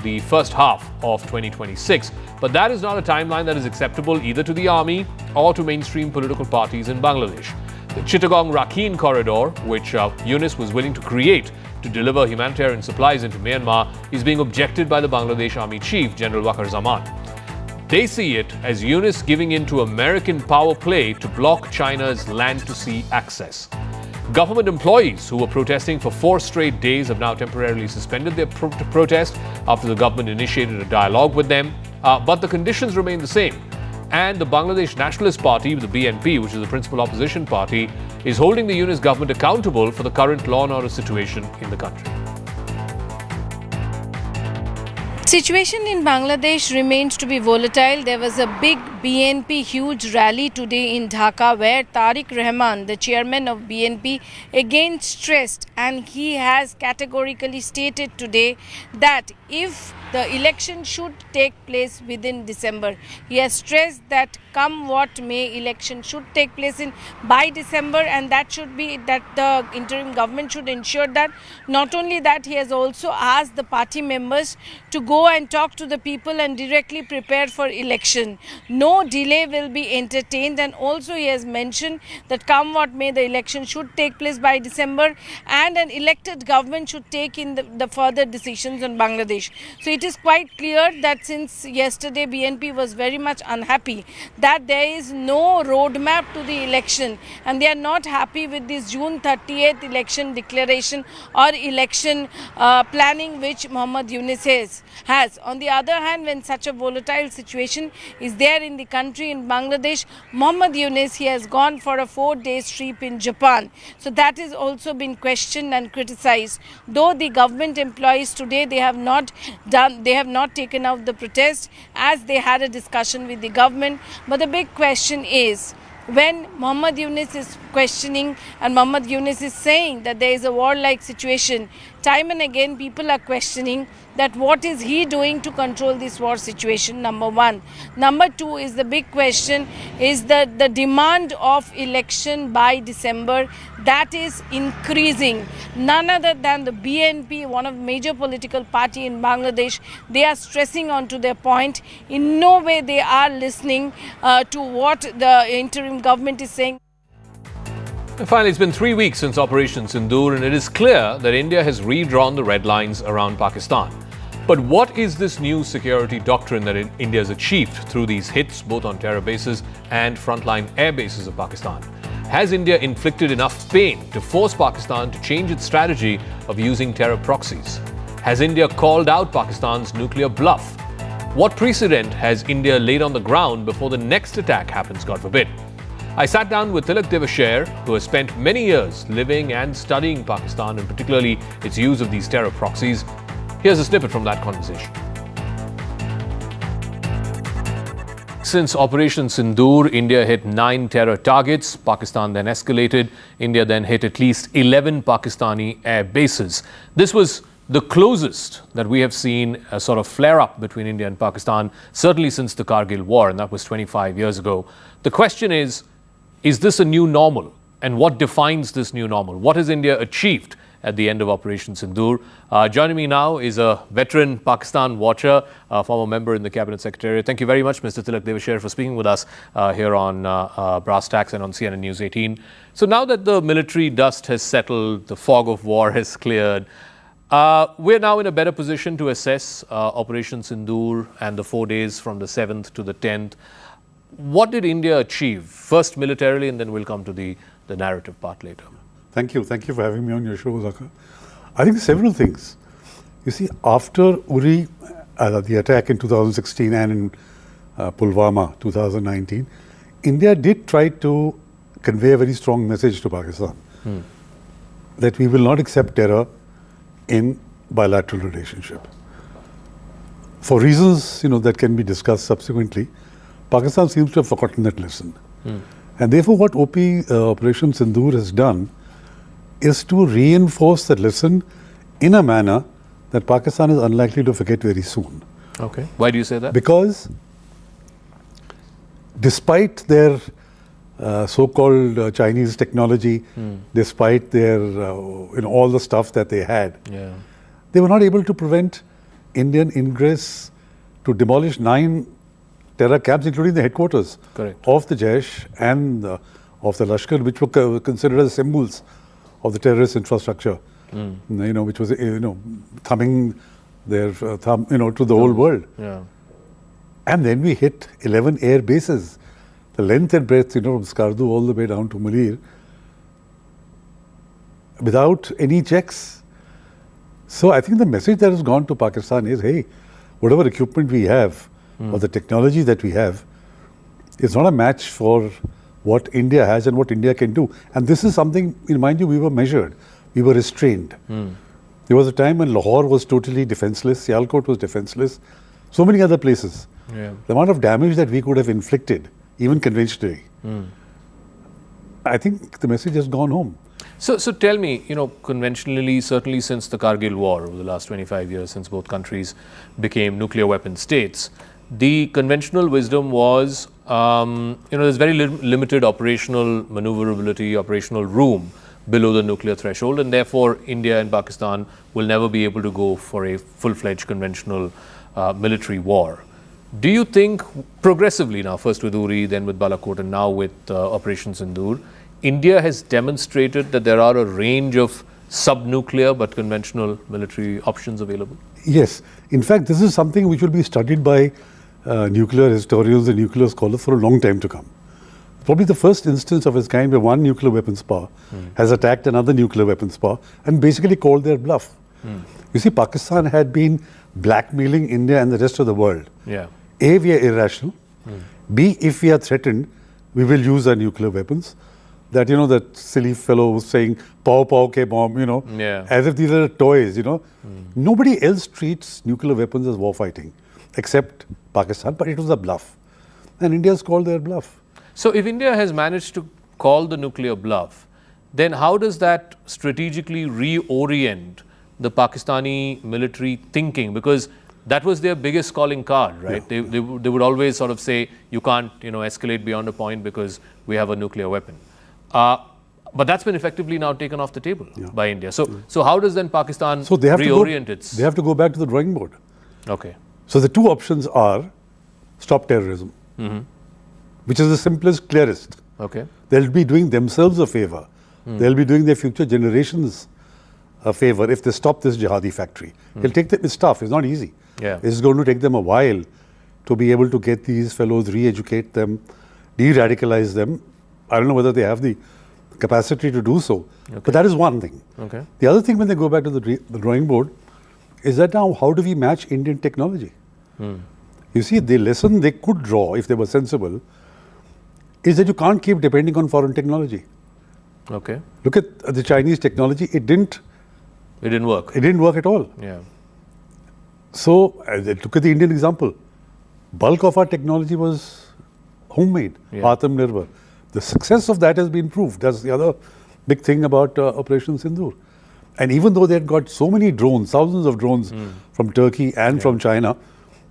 the first half of 2026. But that is not a timeline that is acceptable either to the army or to mainstream political parties in Bangladesh. The Chittagong-Rakhine corridor, which Yunus was willing to create to deliver humanitarian supplies into Myanmar, is being objected by the Bangladesh Army Chief, General Waqar Zaman. They see it as Yunus giving in to American power play to block China's land-to-sea access. Government employees who were protesting for 4 straight days have now temporarily suspended their protest after the government initiated a dialogue with them. But the conditions remain the same. And the Bangladesh Nationalist Party, the BNP, which is the principal opposition party, is holding the Yunus government accountable for the current law and order situation in the country. Situation in Bangladesh remains to be volatile. There was a big BNP huge rally today in Dhaka where Tariq Rahman, the chairman of BNP, again stressed, and he has categorically stated today that if the election should take place within December, he has stressed that come what may, election should take place by December, and that should be that the interim government should ensure that. Not only that, he has also asked the party members to go and talk to the people and directly prepare for election. No delay will be entertained, and also he has mentioned that come what may, the election should take place by December and an elected government should take in the further decisions on Bangladesh. So it is quite clear that since yesterday BNP was very much unhappy that there is no roadmap to the election, and they are not happy with this June 30th election declaration or election planning which Mohammad Yunus has. On the other hand, when such a volatile situation is there in the country, in Bangladesh, Mohammad Yunus, he has gone for a 4-day trip in Japan. So that has also been questioned and criticized. Though the government employees today, they have not taken out the protest as they had a discussion with the government. But the big question is, when Mohammad Yunus is questioning and Mohammad Yunus is saying that there is a warlike situation, time and again people are questioning that what is he doing to control this war situation, number one. Number two is the big question is the demand of election by December that is increasing. None other than the BNP, one of the major political party in Bangladesh, they are stressing onto their point. In no way they are listening to what the interim government is saying. And finally, it's been 3 weeks since Operation Sindhur, and it is clear that India has redrawn the red lines around Pakistan. But what is this new security doctrine that India has achieved through these hits, both on terror bases and frontline air bases of Pakistan? Has India inflicted enough pain to force Pakistan to change its strategy of using terror proxies? Has India called out Pakistan's nuclear bluff? What precedent has India laid on the ground before the next attack happens, God forbid? I sat down with Tilak Devasher, who has spent many years living and studying Pakistan, and particularly its use of these terror proxies. Here's a snippet from that conversation. Since Operation Sindhur, India hit 9 terror targets. Pakistan then escalated. India then hit at least 11 Pakistani air bases. This was the closest that we have seen a sort of flare-up between India and Pakistan, certainly since the Kargil War, and that was 25 years ago. The question is this a new normal? And what defines this new normal? What has India achieved at the end of Operation Sindhur? Joining me now is a veteran Pakistan watcher, a former member in the Cabinet Secretariat. Thank you very much, Mr. Tilak Devasher, for speaking with us here on Brass Tacks and on CNN News 18. So now that the military dust has settled, the fog of war has cleared, we're now in a better position to assess Operation Sindhur and the 4 days from the 7th to the 10th. What did India achieve? First militarily, and then we'll come to the narrative part later. Thank you. Thank you for having me on your show, Zaka. I think several things. You see, after Uri, the attack in 2016 and in Pulwama 2019, India did try to convey a very strong message to Pakistan that we will not accept terror in bilateral relationship. For reasons that can be discussed subsequently, Pakistan seems to have forgotten that lesson. And therefore what Operation Sindhur has done is to reinforce that lesson in a manner that Pakistan is unlikely to forget very soon. Okay. Why do you say that? Because despite their so-called Chinese technology, despite their all the stuff that they had, they were not able to prevent Indian ingress to demolish 9 terror camps, including the headquarters of the Jaish and of the Lashkar, which were considered as symbols of the terrorist infrastructure, which was thumbing their thumb to the whole world. And then we hit 11 air bases, the length and breadth, from Skardu all the way down to Mulir, without any checks. So I think the message that has gone to Pakistan is, hey, whatever equipment we have, or the technology that we have, is not a match for what India has and what India can do. And this is something, mind you, we were measured, we were restrained. There was a time when Lahore was totally defenseless, Sialkot was defenseless, so many other places. The amount of damage that we could have inflicted, even conventionally, I think the message has gone home. So tell me, conventionally, certainly since the Kargil War, over the last 25 years, since both countries became nuclear weapon states, the conventional wisdom was, there's very limited operational maneuverability, operational room below the nuclear threshold, and therefore India and Pakistan will never be able to go for a full-fledged conventional military war. Do you think progressively now, first with Uri, then with Balakot, and now with Operation Sindhur, India has demonstrated that there are a range of sub-nuclear but conventional military options available? Yes. In fact, this is something which will be studied by nuclear historians and nuclear scholars for a long time to come. Probably the first instance of its kind where one nuclear weapons power has attacked another nuclear weapons power and basically called their bluff. You see, Pakistan had been blackmailing India and the rest of the world. A, we are irrational. B, if we are threatened, we will use our nuclear weapons. That, that silly fellow was saying, pow, pow, ke bomb, as if these are toys, Nobody else treats nuclear weapons as war fighting, except Pakistan, but it was a bluff. And India's called their bluff. So if India has managed to call the nuclear bluff, then how does that strategically reorient the Pakistani military thinking? Because that was their biggest calling card, right? They would always sort of say, you can't, escalate beyond a point because we have a nuclear weapon. But that's been effectively now taken off the table by India. So how does then Pakistan reorient its... They have to go back to the drawing board. Okay. So the two options are stop terrorism, which is the simplest, clearest. Okay. They'll be doing themselves a favor. They'll be doing their future generations a favor if they stop this jihadi factory. It'll take them, it's tough, it's not easy. It's going to take them a while to be able to get these fellows, re-educate them, de-radicalize them. I don't know whether they have the capacity to do so, but that is one thing. The other thing when they go back to the drawing board is that now how do we match Indian technology? You see, the lesson they could draw, if they were sensible, is that you can't keep depending on foreign technology. Okay. Look at the Chinese technology. It didn't work. It didn't work at all. Yeah. So look at the Indian example. Bulk of our technology was homemade, Atmanirbhar. The success of that has been proved. That's the other big thing about Operation Sindhur. And even though they had got so many drones, thousands of drones from Turkey and from China,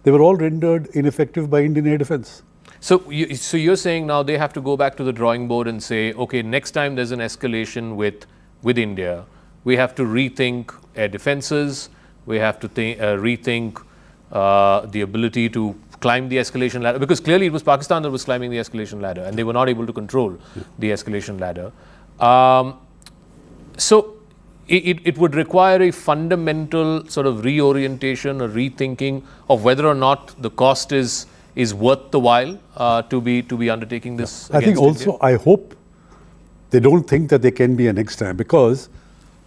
they were all rendered ineffective by Indian air defense. So you're saying now they have to go back to the drawing board and say, okay, next time there's an escalation with India, we have to rethink air defenses, we have to rethink the ability to climb the escalation ladder, because clearly it was Pakistan that was climbing the escalation ladder and they were not able to control the escalation ladder. So it would require a fundamental sort of reorientation or rethinking of whether or not the cost is worth the while to be undertaking this. I think also, I hope they don't think that there can be a next time, because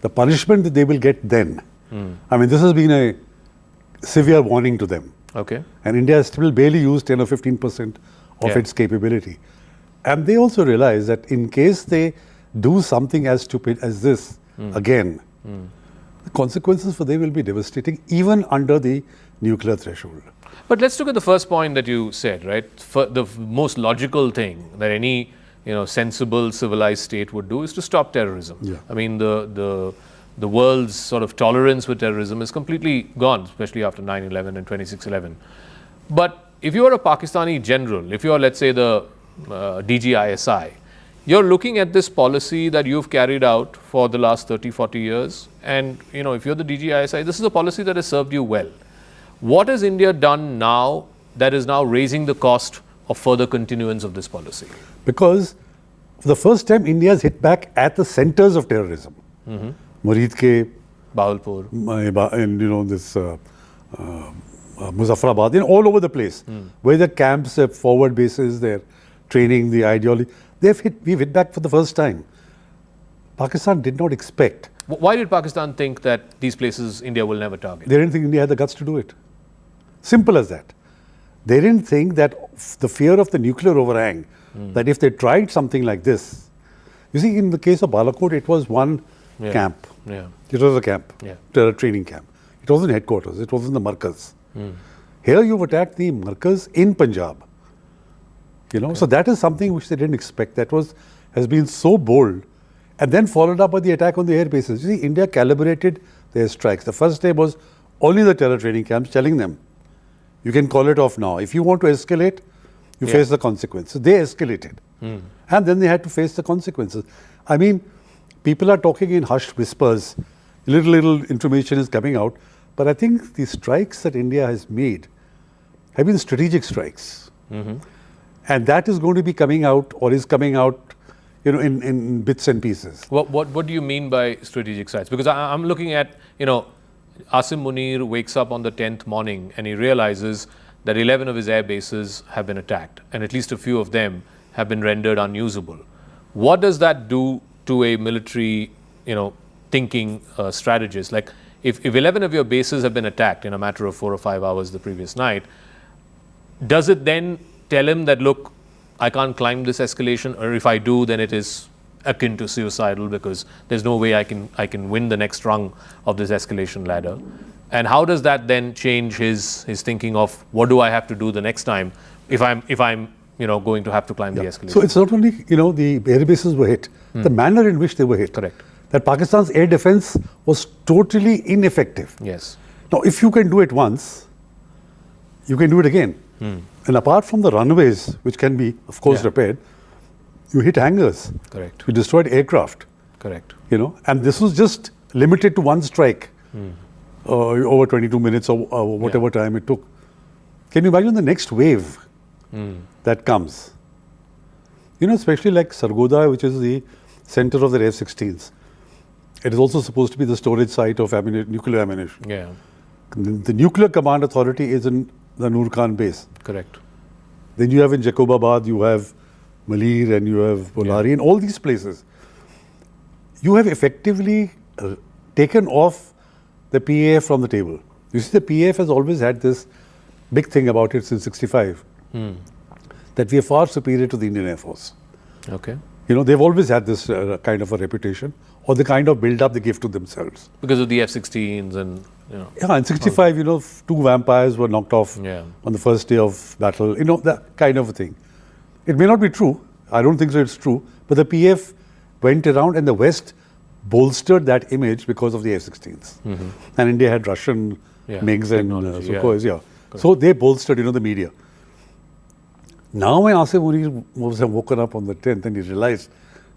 the punishment that they will get then, I mean, this has been a severe warning to them. Okay. And India has still barely used 10 or 15% of its capability. And they also realize that in case they do something as stupid as this again, the consequences for them will be devastating, even under the nuclear threshold. But let's look at the first point that you said, right? For the most logical thing that any sensible civilized state would do is to stop terrorism. Yeah. I mean, the world's sort of tolerance with terrorism is completely gone, especially after 9/11 and 26/11. But if you are a Pakistani general, if you are, let's say, the DGISI, you're looking at this policy that you've carried out for the last 30, 40 years. And, if you're the DGISI, this is a policy that has served you well. What has India done now that is now raising the cost of further continuance of this policy? Because for the first time, India has hit back at the centers of terrorism. Murid ke, Bahawalpur, and this Muzaffarabad, all over the place, where the camps, the forward bases, their training, the ideology, we've hit back for the first time. Pakistan did not expect. Why did Pakistan think that these places India will never target? They didn't think India had the guts to do it. Simple as that. They didn't think that the fear of the nuclear overhang, that if they tried something like this, you see, in the case of Balakot, it was one camp. Yeah. It was a camp, terror training camp. It wasn't headquarters, it wasn't the markaz. Here you've attacked the markaz in Punjab. So that is something which they didn't expect. That has been so bold, and then followed up by the attack on the air bases. You see, India calibrated their strikes. The first day was only the terror training camps, telling them, you can call it off now. If you want to escalate, you face the consequences. They escalated. And then they had to face the consequences. I mean, people are talking in hushed whispers. Little information is coming out. But I think the strikes that India has made have been strategic strikes. And that is going to be coming out, or is coming out, in bits and pieces. What do you mean by strategic strikes? Because I'm looking at, Asim Munir wakes up on the 10th morning and he realizes that 11 of his air bases have been attacked, and at least a few of them have been rendered unusable. What does that do to a military, thinking strategist? Like, if 11 of your bases have been attacked in a matter of 4 or 5 hours the previous night, does it then tell him that, look, I can't climb this escalation, or if I do, then it is akin to suicidal because there's no way I can win the next rung of this escalation ladder? And how does that then change his thinking of what do I have to do the next time if I'm going to have to climb the escalation? So it's not only the air bases were hit, the manner in which they were hit. Correct. That Pakistan's air defense was totally ineffective. Yes. Now, if you can do it once, you can do it again. And apart from the runways, which can be, of course, repaired, you hit hangars. Correct. You destroyed aircraft. Correct. And this was just limited to one strike over 22 minutes or whatever time it took. Can you imagine the next wave that comes? Especially like Sargodha, which is the center of the F-16s. It is also supposed to be the storage site of nuclear ammunition. Yeah. The nuclear command authority is in the Noor Khan base. Correct. Then you have in Jacobabad, you have Malir, and you have Bolari, and all these places. You have effectively taken off the PAF from the table. You see, the PAF has always had this big thing about it since 65, that we are far superior to the Indian Air Force. Okay. You know, they've always had this kind of a reputation, or the kind of build-up they give to themselves. Because of the F-16s and, you know. Yeah, in 65, you know, 2 vampires were knocked off on the first day of battle. You know, that kind of a thing. It may not be true. I don't think so it's true. But the PF went around and the West bolstered that image because of the F-16s. And India had Russian MiGs and Sukhoi. So they bolstered, you know, the media. Now when Asif Uri must have woken up on the 10th and he realized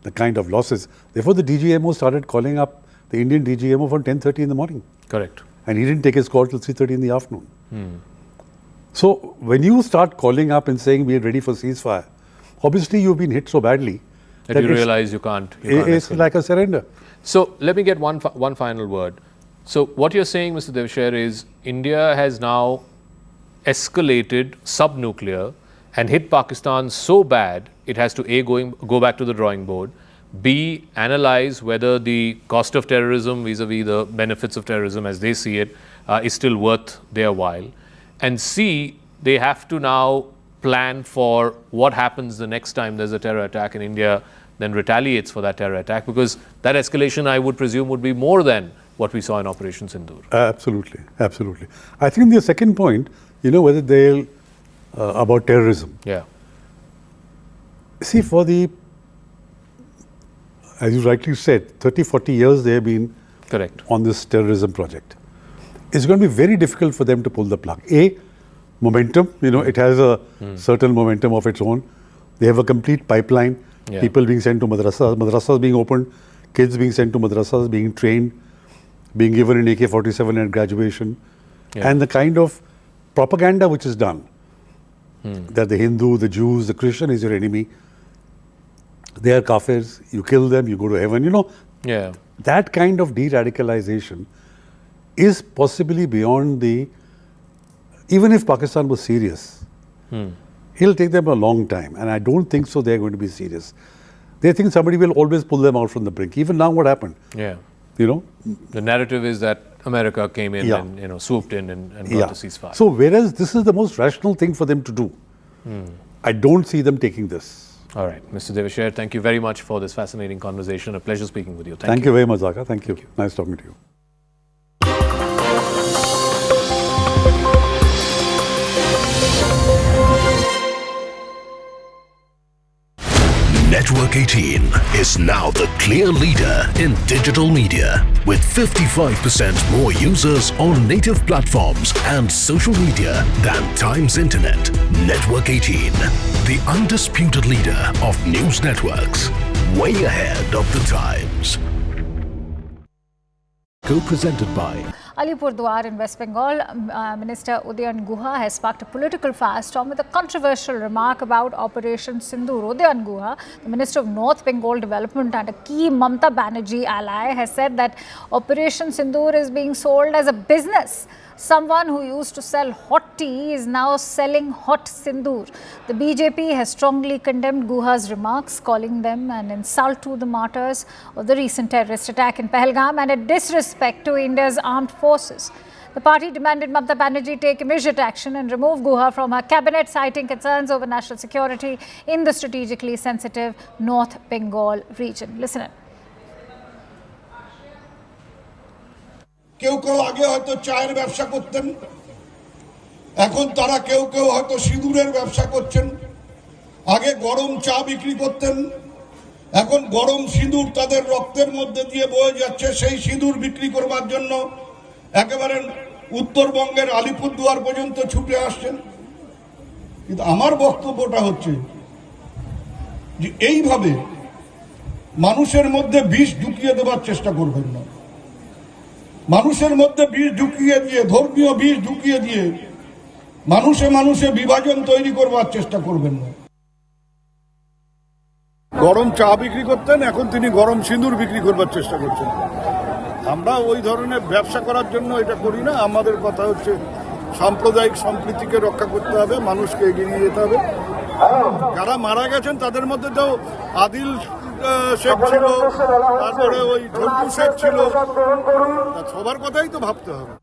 the kind of losses. Therefore, the DGMO started calling up the Indian DGMO from 10:30 in the morning. Correct. And he didn't take his call till 3:30 in the afternoon. So when you start calling up and saying we are ready for ceasefire, obviously you've been hit so badly that you realize you can't it's escalate. like a surrender. So let me get one final word. So what you're saying, Mr. Devshire, is India has now escalated sub-nuclear and hit Pakistan so bad it has to A, go back to the drawing board, B, analyze whether the cost of terrorism vis-a-vis the benefits of terrorism as they see it is still worth their while, and C, they have to now plan for what happens the next time there's a terror attack in India, then retaliates for that terror attack, because that escalation, I would presume, would be more than what we saw in Operation Sindhur. Absolutely, absolutely. I think the second point, you know, whether they'll about terrorism. Yeah. See, for the, as you rightly said, 30, 40 years they have been on this terrorism project. It's going to be very difficult for them to pull the plug. A, momentum, you know, it has a certain momentum of its own. They have a complete pipeline. People being sent to madrasas, madrasas being opened, kids being sent to madrasas, being trained, being given an AK-47 at graduation. And the kind of propaganda which is done, that the Hindu, the Jews, the Christian is your enemy. They are kafirs, you kill them, you go to heaven, you know. That kind of de-radicalization is possibly beyond the, even if Pakistan was serious, it'll take them a long time, and I don't think so they're going to be serious. They think somebody will always pull them out from the brink. Even now what happened? You know? The narrative is that America came in and, you know, swooped in and got the ceasefire. So whereas this is the most rational thing for them to do, I don't see them taking this. All right, Mr. Devshire, thank you very much for this fascinating conversation. A pleasure speaking with you. Thank you very much, Zaka. Thank you. Nice talking to you. Network 18 is now the clear leader in digital media, with 55% more users on native platforms and social media than Times Internet. Network 18, the undisputed leader of news networks, way ahead of the times. Co-presented by Alipurduar in West Bengal, Minister Udayan Guha has sparked a political firestorm with a controversial remark about Operation Sindhur. Udayan Guha, the Minister of North Bengal Development and a key Mamata Banerjee ally, has said that Operation Sindhur is being sold as a business. Someone who used to sell hot tea is now selling hot Sindhur. The BJP has strongly condemned Guha's remarks, calling them an insult to the martyrs of the recent terrorist attack in Pahalgam and a disrespect to India's armed forces. The party demanded Mamata Banerjee take immediate action and remove Guha from her cabinet, citing concerns over national security in the strategically sensitive North Bengal region. Listen in. কেউ কেউ আগে হয়তো চায়ের ব্যবসা করতেন, এখন তারা কেউ কেউ হয়তো সিঁদুরের ব্যবসা করছেন। আগে গরম চা বিক্রি করতেন, এখন গরম সিঁদুর তাদের রক্তের মধ্যে দিয়ে বয়ে যাচ্ছে। সেই সিঁদুর বিক্রি করবার জন্য একেবারে উত্তরবঙ্গের আলিপুরদুয়ার পর্যন্ত ছুটে আসছেন। কিন্তু আমার বক্তব্যটা হচ্ছে যে এইভাবে মানুষের মধ্যে বিষ ঢুকিয়ে দেওয়ার চেষ্টা করবেন না। মানুষের মধ্যে বিষ ঢুকিয়ে দিয়ে, ধর্মীয় বিষ ঢুকিয়ে দিয়ে মানুষে মানুষে বিভাজন তৈরি করবার চেষ্টা করবেন না। গরম চা বিক্রি করতেন, এখন তিনি গরম সিঁদুর বিক্রি করবার চেষ্টা করছেন। আমরা ওই ধরনের ব্যবসা করার জন্য এটা করি না। আমাদের কথা হচ্ছে সাম্প্রদায়িক সম্প্রীতিকে রক্ষা করতে হবে, মানুষকে এগিয়ে নিয়ে যেতে হবে। যারা মারা গেছেন তাদের মধ্যে তো আদিল শেখ ছিল, তারপরে ওই ঝন্টু শেখ ছিল, সবার কথাই তো ভাবতে হবে।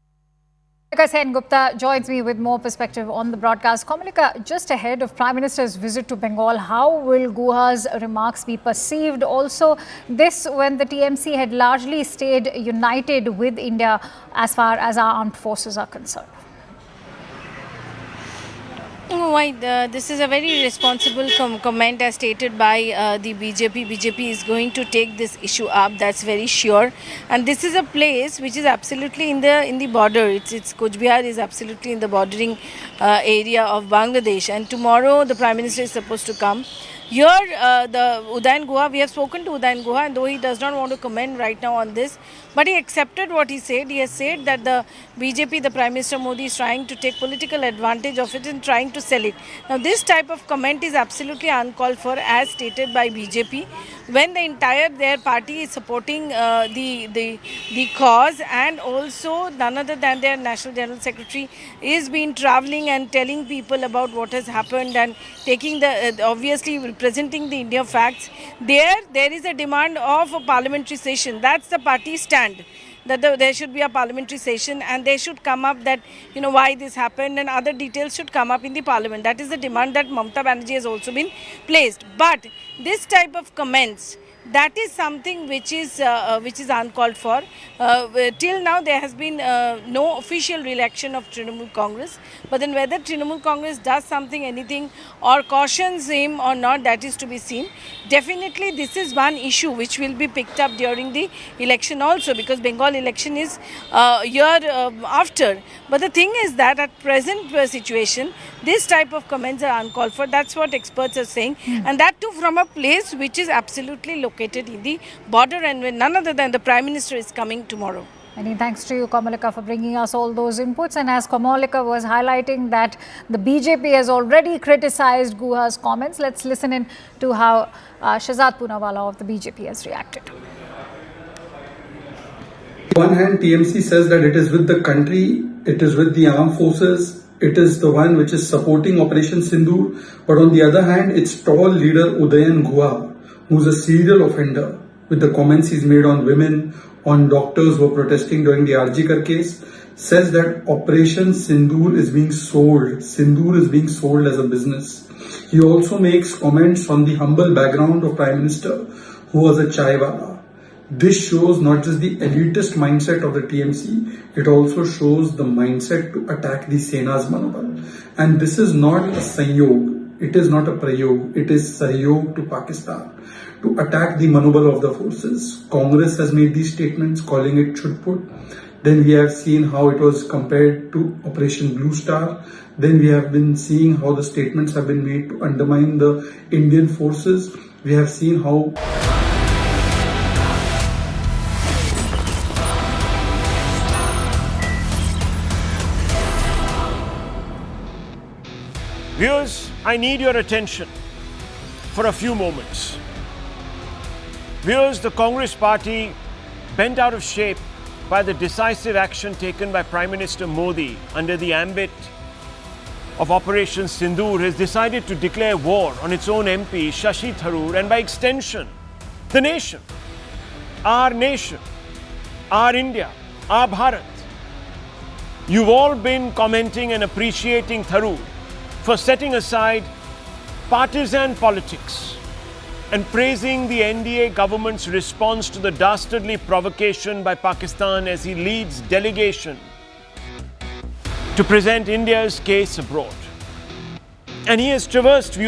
Kamalika Sen-Gupta joins me with more perspective on the broadcast. Kamalika, just ahead of Prime Minister's visit to Bengal, how will Guha's remarks be perceived? Also, this when the TMC had largely stayed united with India as far as our armed forces are concerned. This is a very responsible comment as stated by the BJP. BJP is going to take this issue up, that's very sure. And this is a place which is absolutely in the border. It's Cooch Behar is absolutely in the bordering area of Bangladesh. And tomorrow the Prime Minister is supposed to come. Here, the Udayan Guha, we have spoken to Udayan Guha, and though he does not want to comment right now on this, but he accepted what he said. He has said that the BJP, the Prime Minister Modi, is trying to take political advantage of it and trying to sell it. Now, this type of comment is absolutely uncalled for, as stated by BJP, when the entire their party is supporting the cause, and also none other than their National General Secretary is been travelling and telling people about what has happened and taking the obviously presenting the India facts. There is a demand of a parliamentary session. That's the party stand, that there should be a parliamentary session, and they should come up that, you know, why this happened, and other details should come up in the parliament. That is the demand that Mamata Banerjee has also been placed. But this type of comments, that is something which is uncalled for. Till now there has been no official reaction of Trinamool Congress, but then whether Trinamool Congress does something, anything, or cautions him or not, that is to be seen. Definitely this is one issue which will be picked up during the election also, because Bengal election is year after. But the thing is that at present situation, this type of comments are uncalled for. That's what experts are saying, and that too from a place which is absolutely located in the border, and when none other than the Prime Minister is coming tomorrow. Many thanks to you, Kamalika, for bringing us all those inputs. And as Kamalika was highlighting that the BJP has already criticized Guha's comments, let's listen in to how Shahzad Poonawala of the BJP has reacted. On one hand, TMC says that it is with the country, it is with the armed forces, it is the one which is supporting Operation Sindhur. But on the other hand, its tall leader Udayan Guha, who's a serial offender, with the comments he's made on women, on doctors who are protesting during the Arjikar case, says that Operation Sindhur is being sold. Sindhur is being sold as a business. He also makes comments on the humble background of Prime Minister, who was a chaiwala. This shows not just the elitist mindset of the TMC, it also shows the mindset to attack the Sena's manobal. And this is not a Sahyog, it is not a Prayog, it is Sahyog to Pakistan, to attack the manobal of the forces. Congress has made these statements calling it chutput. Then we have seen how it was compared to Operation Blue Star. Then we have been seeing how the statements have been made to undermine the Indian forces. We have seen how Viewers, I need your attention for a few moments. Viewers, the Congress party, bent out of shape by the decisive action taken by Prime Minister Modi under the ambit of Operation Sindhur, has decided to declare war on its own MP, Shashi Tharoor, and by extension, the nation, our India, our Bharat. You've all been commenting and appreciating Tharoor for setting aside partisan politics and praising the NDA government's response to the dastardly provocation by Pakistan as he leads delegation to present India's case abroad. And he has traversed, viewers,